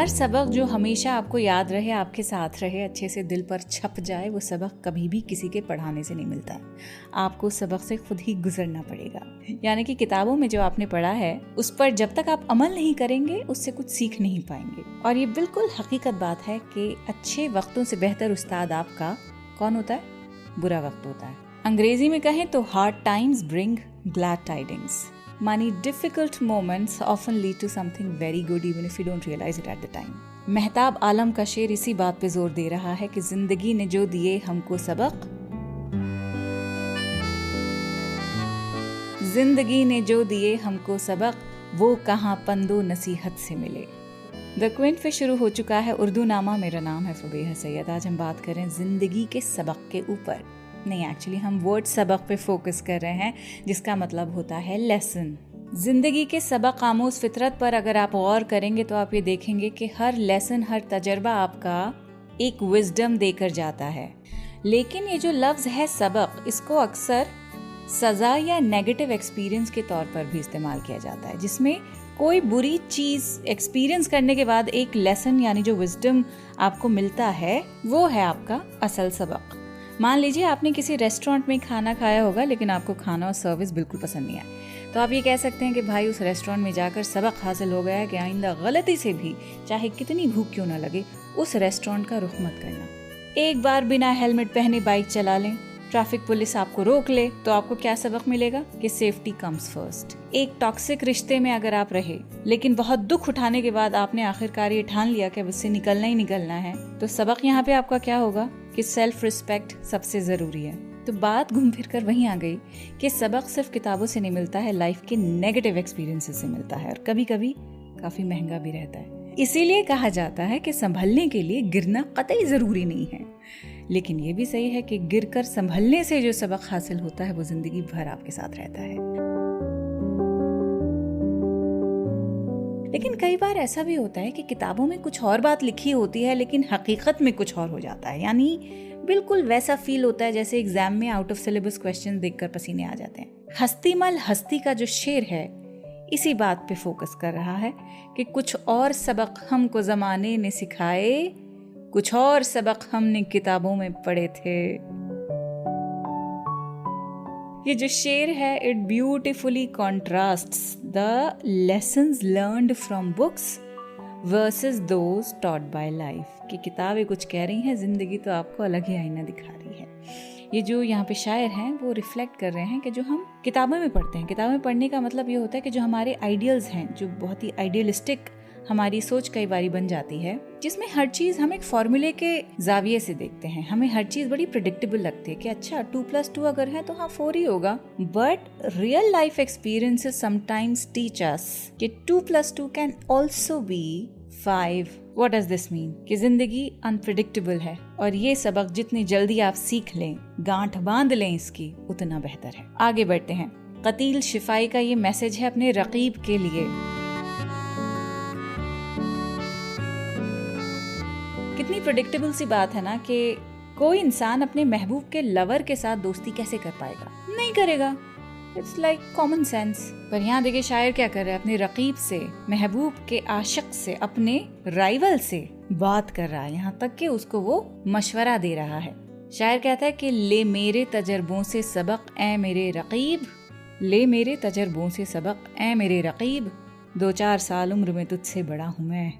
हर सबक जो हमेशा आपको याद रहे, आपके साथ रहे, अच्छे से दिल पर छप जाए, वो सबक कभी भी किसी के पढ़ाने से नहीं मिलता। आपको सबक से खुद ही गुजरना पड़ेगा। यानी कि किताबों में जो आपने पढ़ा है उस पर जब तक आप अमल नहीं करेंगे उससे कुछ सीख नहीं पाएंगे। और ये बिल्कुल हकीकत बात है कि अच्छे वक्तों से बेहतर उस्ताद आपका कौन होता है? बुरा वक्त होता है। अंग्रेजी में कहें तो hard times bring glad tidings. मानी difficult moments often lead to something very good even if you don't realize it at the time। Mehtab Alam का शेर इसी बात पे जोर दे रहा है कि जिंदगी ने जो दिए हमको सबक, जिंदगी ने जो दिए हमको सबक, वो कहाँ पंदो नसीहत से मिले। द क्विंट पे शुरू हो चुका है उर्दू नामा। मेरा नाम है फबीहा सैयद। आज हम बात करें जिंदगी के सबक के ऊपर। नहीं, एक्चुअली हम वर्ड सबक पे फोकस कर रहे हैं, जिसका मतलब होता है लेसन। जिंदगी के सबक आमोज फितरत पर अगर आप गौर करेंगे तो आप ये देखेंगे कि हर लेसन, हर तजर्बा आपका एक विजडम देकर जाता है। लेकिन ये जो लफ्ज है सबक, इसको अक्सर सजा या नेगेटिव एक्सपीरियंस के तौर पर भी इस्तेमाल किया जाता है, जिसमें कोई बुरी चीज एक्सपीरियंस करने के बाद एक लेसन यानी जो विजडम आपको मिलता है, वो है आपका असल सबक। मान लीजिए आपने किसी रेस्टोरेंट में खाना खाया होगा, लेकिन आपको खाना और सर्विस बिल्कुल पसंद नहीं आया, तो आप ये कह सकते हैं कि भाई उस रेस्टोरेंट में जाकर सबक हासिल हो गया है कि आइंदा गलती से भी, चाहे कितनी भूख क्यों ना लगे, उस रेस्टोरेंट का रुख मत करना। एक बार बिना हेलमेट पहने बाइक चला लें, ट्रैफिक पुलिस आपको रोक ले, तो आपको क्या सबक मिलेगा कि सेफ्टी कम्स फर्स्ट। एक टॉक्सिक रिश्ते में अगर आप रहे, लेकिन बहुत दुख उठाने के बाद आपने आखिरकार ये ठान लिया कि अब इससे निकलना ही निकलना है, तो सबक यहाँ पे आपका क्या होगा कि सेल्फ रिस्पेक्ट सबसे जरूरी है। तो बात घूम फिर कर वहीं आ गई कि सबक सिर्फ किताबों से नहीं मिलता है, लाइफ के नेगेटिव एक्सपीरियंसेस से मिलता है, और कभी कभी काफी महंगा भी रहता है। इसीलिए कहा जाता है कि संभलने के लिए गिरना कतई जरूरी नहीं है, लेकिन ये भी सही है कि गिरकर संभलने से जो सबक हासिल होता है वो जिंदगी भर आपके साथ रहता है। लेकिन कई बार ऐसा भी होता है कि किताबों में कुछ और बात लिखी होती है, लेकिन हकीकत में कुछ और हो जाता है। यानी बिल्कुल वैसा फील होता है जैसे एग्जाम में आउट ऑफ सिलेबस क्वेश्चन देखकर पसीने आ जाते हैं। हस्तीमल हस्ती का जो शेर है इसी बात पे फोकस कर रहा है कि कुछ और सबक हमको जमाने ने सिखाए, कुछ और सबक हमने किताबों में पढ़े थे। ये जो शेर है, it beautifully contrasts the lessons learned from books versus those taught by life. कि किताबें कुछ कह रही हैं, जिंदगी तो आपको अलग ही आईना दिखा रही है। ये जो यहाँ पे शायर हैं वो रिफ्लेक्ट कर रहे हैं कि जो हम किताबों में पढ़ते हैं, किताबों में पढ़ने का मतलब ये होता है कि जो हमारे आइडियल्स हैं, जो बहुत ही आइडियलिस्टिक हमारी सोच कई बारी बन जाती है, जिसमें हर चीज हम एक फॉर्मूले के जाविये से देखते हैं। हमें हर चीज बड़ी प्रेडिक्टेबल लगती है कि अच्छा 2+2 अगर है तो हाँ 4 ही होगा। But real life experiences sometimes teach us कि 2+2 can also be 5। What does this mean? कि जिंदगी अनप्रेडिक्टेबल है, और ये सबक जितनी जल्दी आप सीख लें, गांठ बांध लें इसकी, उतना बेहतर है। आगे बढ़ते हैं। कतील शिफाई का ये मैसेज है अपने रकीब के लिए। कितनी प्रेडिक्टेबल सी बात है ना कि कोई इंसान अपने महबूब के लवर के साथ दोस्ती कैसे कर पाएगा? नहीं करेगा। It's like common sense. पर यहाँ देखिए शायर क्या कर रहा है, अपने रकीब से, महबूब के आशिक से, अपने राइवल से बात कर रहा है, यहाँ तक कि उसको वो मशवरा दे रहा है। शायर कहता है कि ले मेरे तजर्बों से सबक ए मेरे रकीब, ले मेरे तजर्बों से सबक ए मेरे रकीब, 2-4 साल उम्र में तुझसे बड़ा हूँ मैं।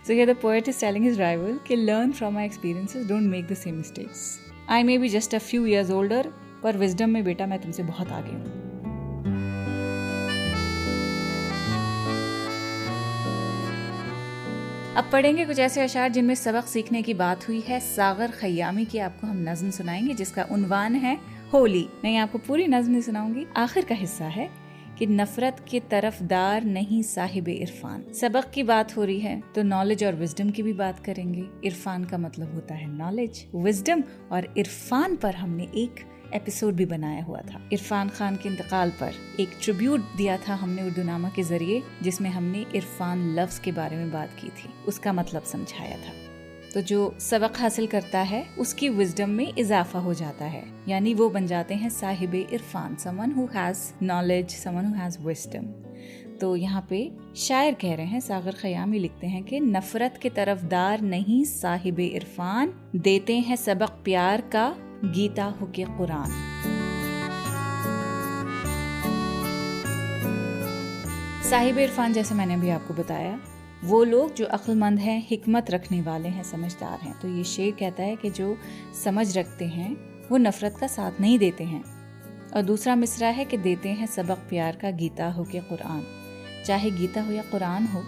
So here the poet is telling his rival कि learn from my experiences, don't make the same mistakes. I may be just a few years older, पर विजडम में बेटा मैं तुमसे बहुत आगे हूँ। अब पढ़ेंगे कुछ ऐसे अशार जिनमें सबक सीखने की बात हुई है। सागर खयामी की आपको हम नज़्म सुनाएंगे जिसका उन्वान है होली। नहीं, आपको पूरी नज़्म नहीं सुनाऊंगी, आखिर का हिस्सा है कि नफरत के तरफदार नहीं साहिब इरफान। सबक की बात हो रही है तो नॉलेज और विजडम की भी बात करेंगे। इरफान का मतलब होता है नॉलेज, विजडम, और इरफान पर हमने एक एपिसोड भी बनाया हुआ था। इरफान खान के इंतकाल पर एक ट्रिब्यूट दिया था हमने उर्दू नामा के जरिए, जिसमें हमने इरफान लफ्ज के बारे में बात की थी, उसका मतलब समझाया था। तो जो सबक हासिल करता है उसकी विजडम में इजाफा हो जाता है, यानी वो बन जाते हैं Sahib Irfan, someone who has knowledge, someone who has wisdom. तो यहाँ पे शायर कह रहे हैं, सागर खयामी लिखते हैं कि नफरत के तरफदार नहीं साहिब इरफान, देते हैं सबक प्यार का गीता हो के कुरान। साहिब इरफान जैसे मैंने भी आपको बताया, वो लोग जो अक्लमंद हैं, हिकमत रखने वाले हैं, समझदार हैं। तो ये शेर कहता है कि जो समझ रखते हैं वो नफरत का साथ नहीं देते हैं। और दूसरा मिसरा है कि देते हैं सबक प्यार का गीता हो के कुरान। चाहे गीता हो या कुरान हो,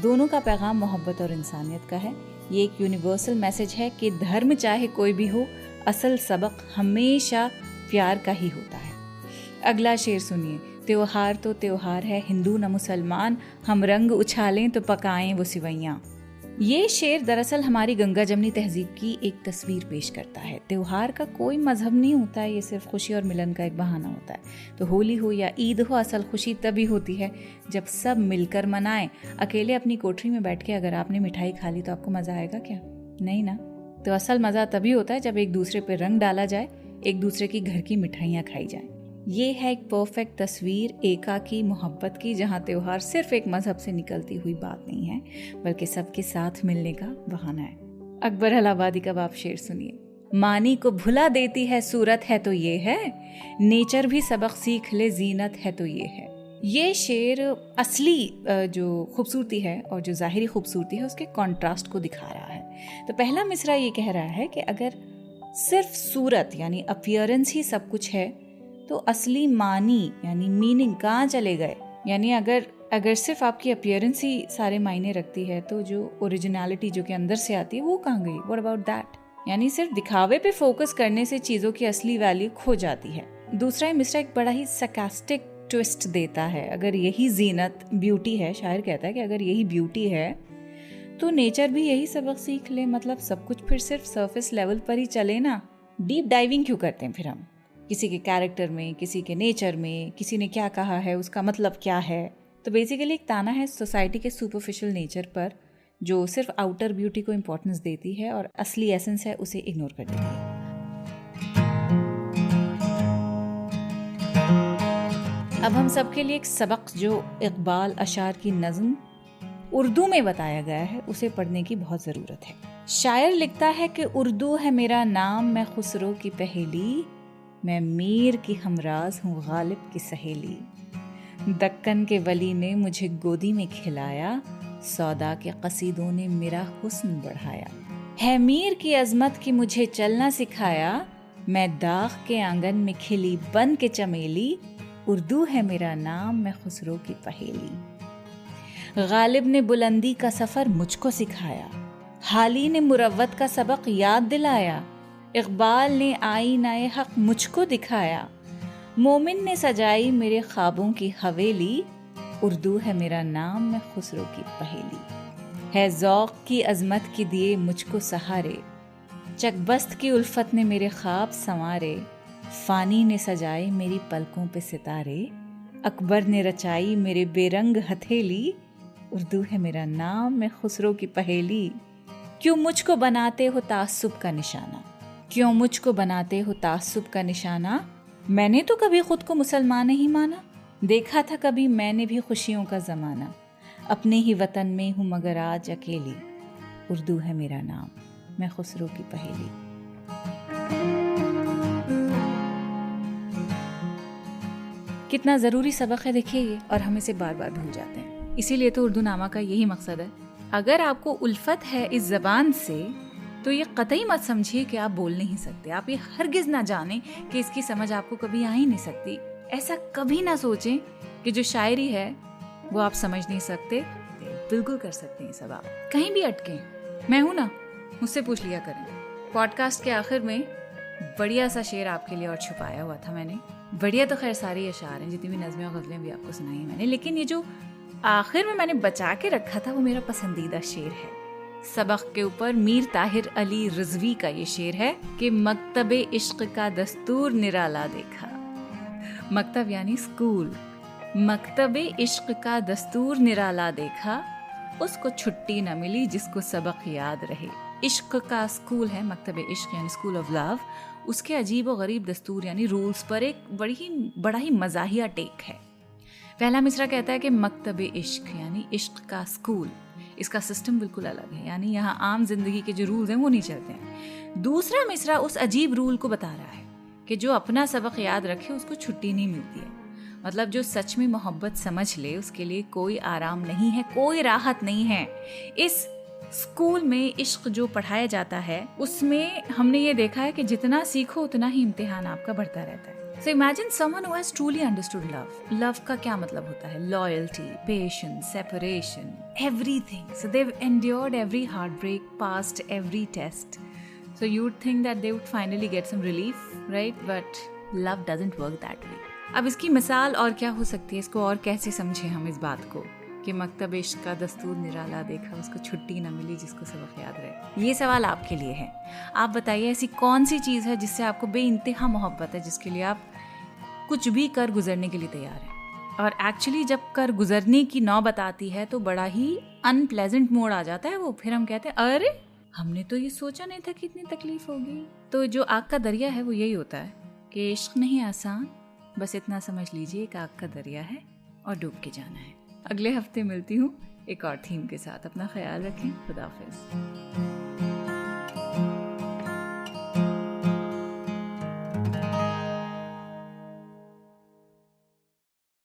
दोनों का पैगाम मोहब्बत और इंसानियत का है। ये एक यूनिवर्सल मैसेज है कि धर्म चाहे कोई भी हो, असल सबक हमेशा प्यार का ही होता है। अगला शेर सुनिए। त्योहार तो त्योहार है, हिंदू न मुसलमान, हम रंग उछालें तो पकाएं वो सिवैयाँ। ये शेर दरअसल हमारी गंगा जमनी तहजीब की एक तस्वीर पेश करता है। त्योहार का कोई मजहब नहीं होता है, ये सिर्फ खुशी और मिलन का एक बहाना होता है। तो होली हो या ईद हो, असल खुशी तभी होती है जब सब मिलकर मनाएं। अकेले अपनी कोठरी में बैठ के अगर आपने मिठाई खा ली तो आपको मजा आएगा क्या? नहीं ना। तो असल मजा तभी होता है जब एक दूसरे पे रंग डाला जाए, एक दूसरे की घर की मिठाइयाँ खाई जाए। ये है एक परफेक्ट तस्वीर एका की मोहब्बत की, जहाँ त्योहार सिर्फ एक मजहब से निकलती हुई बात नहीं है, बल्कि सबके साथ मिलने का बहाना है। अकबर इलाहाबादी का आप शेर सुनिए। मानी को भुला देती है सूरत है तो ये है, नेचर भी सबक सीख ले जीनत है तो ये है। ये शेर असली जो खूबसूरती है और जो ज़ाहिरी खूबसूरती है उसके कॉन्ट्रास्ट को दिखा रहा है। तो पहला मिसरा ये कह रहा है कि अगर सिर्फ सूरत यानी अपीयरेंस ही सब कुछ है तो असली मानी यानी मीनिंग कहाँ चले गए। यानी अगर सिर्फ आपकी अपीयरेंस ही सारे मायने रखती है तो जो ओरिजिनलिटी जो कि अंदर से आती है वो कहाँ गई? What about that? यानी सिर्फ दिखावे पे फोकस करने से चीज़ों की असली वैल्यू खो जाती है। दूसरा मिसरा एक बड़ा ही सरकास्टिक ट्विस्ट देता है। अगर यही जीनत ब्यूटी है, शायर कहता है कि अगर यही ब्यूटी है तो नेचर भी यही सबक सीख ले। मतलब सब कुछ फिर सिर्फ सरफेस लेवल पर ही चले ना। डीप डाइविंग क्यों करते हैं फिर हम किसी के कैरेक्टर में, किसी के नेचर में, किसी ने क्या कहा है, उसका मतलब क्या है? तो बेसिकली एक ताना है सोसाइटी के सुपरफिशियल नेचर पर, जो सिर्फ आउटर ब्यूटी को इम्पोर्टेंस देती है और असली एसेंस है उसे इग्नोर कर देती है। अब हम सबके लिए एक सबक जो इकबाल अशार की नज़्म उर्दू में बताया गया है उसे पढ़ने की बहुत ज़रूरत है। शायर लिखता है कि उर्दू है मेरा नाम, मैं खुसरो की पहेली, मैं मीर की हमराज हूँ गालिब की सहेली। दक्कन के वली ने मुझे गोदी में खिलाया, सौदा के कसीदों ने मेरा हुस्न बढ़ाया। है मीर की अजमत की मुझे चलना सिखाया, मैं दाग के आंगन में खिली बन के चमेली, उर्दू है मेरा नाम, मैं खुसरो की पहेली। गालिब ने बुलंदी का सफर मुझको सिखाया, हाली ने मुरव्वत का सबक याद दिलाया, इकबाल ने आईनाए हक मुझको दिखाया, मोमिन ने सजाई मेरे ख्वाबों की हवेली, उर्दू है मेरा नाम, मैं खुसरो की पहेली। है ज़ौक़ की अजमत की दिए मुझको सहारे, चकबस्त की उल्फत ने मेरे ख्वाब संवारे, फ़ानी ने सजाए मेरी पलकों पे सितारे, अकबर ने रचाई मेरे बेरंग हथेली, उर्दू है मेरा नाम, मैं खुसरो की पहेली। क्यों मुझको बनाते हो तासुब का निशाना, क्यों मुझको बनाते हो तासुब का निशाना, मैंने तो कभी खुद को मुसलमान नहीं माना, देखा था कभी मैंने भी खुशियों का ज़माना, अपने ही वतन में हूँ मगर आज अकेली, उर्दू है मेरा नाम, मैं खुसरो की पहेली। कितना ज़रूरी सबक है देखिए ये, और हम इसे बार बार भूल जाते हैं। इसीलिए तो उर्दू नामा का यही मकसद है। अगर आपको उल्फत है इस ज़बान से तो ये कतई मत समझिए कि आप बोल नहीं सकते। आप ये हरगिज़ ना जानें कि इसकी समझ आपको कभी आ ही नहीं सकती। ऐसा कभी ना सोचें कि जो शायरी है वो आप समझ नहीं सकते। बिल्कुल कर सकते हैं सब। आप कहीं भी अटकें, मैं हूं ना, मुझसे पूछ लिया करें। पॉडकास्ट के आखिर में बढ़िया सा शेर आपके लिए और छुपाया हुआ था मैंने। बढ़िया तो खैर सारी अशार हैं, जितनी भी नज़में और गज़लें भी आपको सुनाई मैंने, लेकिन ये जो आखिर में मैंने बचा के रखा था वो मेरा पसंदीदा शेर है। सबक के ऊपर मीर ताहिर अली रिजवी का ये शेर है कि मकतबे इश्क का दस्तूर निराला देखा। मकतब यानी स्कूल। मकतबे इश्क का दस्तूर निराला देखा, उसको छुट्टी न मिली जिसको सबक याद रहे। इश्क का स्कूल है मकतबे इश्क यानी स्कूल ऑफ लव। उसके अजीब और गरीब दस्तूर यानी रूल्स पर एक बड़ा ही मज़ाहिया टेक है। पहला मिसरा कहता है कि मकतब इश्क यानी इश्क का स्कूल, इसका सिस्टम बिल्कुल अलग है, यानी यहाँ आम जिंदगी के जो रूल्स हैं वो नहीं चलते हैं। दूसरा मिसरा उस अजीब रूल को बता रहा है कि जो अपना सबक याद रखे उसको छुट्टी नहीं मिलती है। मतलब जो सच में मोहब्बत समझ ले उसके लिए कोई आराम नहीं है, कोई राहत नहीं है। इस स्कूल में इश्क जो पढ़ाया जाता है उसमें हमने ये देखा है कि जितना सीखो उतना ही इम्तिहान आपका बढ़ता रहता है। So imagine someone who has truly understood love. Love का क्या मतलब होता है? Loyalty, patience, separation, everything. So they've endured every heartbreak, passed every test. So you would think that they would finally get some relief, right? But love doesn't work that way. अब इसकी मिसाल और क्या हो सकती है? इसको और कैसे समझें हम इस बात को कि मकतब इश्क का दस्तूर निराला देखा, उसको छुट्टी न मिली जिसको सबक याद रहे। ये सवाल आपके लिए है। आप बताइए ऐसी कौन सी चीज़ है जिससे आपको बेइंतहा मोहब्बत है, जिसके लिए आप कुछ भी कर गुजरने के लिए तैयार हैं। और एक्चुअली जब कर गुजरने की नौबत आती है तो बड़ा ही अनप्लेजेंट मोड आ जाता है वो। फिर हम कहते हैं अरे हमने तो ये सोचा नहीं था कि इतनी तकलीफ होगी। तो जो आग का दरिया है वो यही होता है कि इश्क नहीं आसान, बस इतना समझ लीजिए एक आग का दरिया है और डूब के जाना है। अगले हफ्ते मिलती हूँ एक और थीम के साथ। अपना ख्याल रखें। खुदा हाफिज़।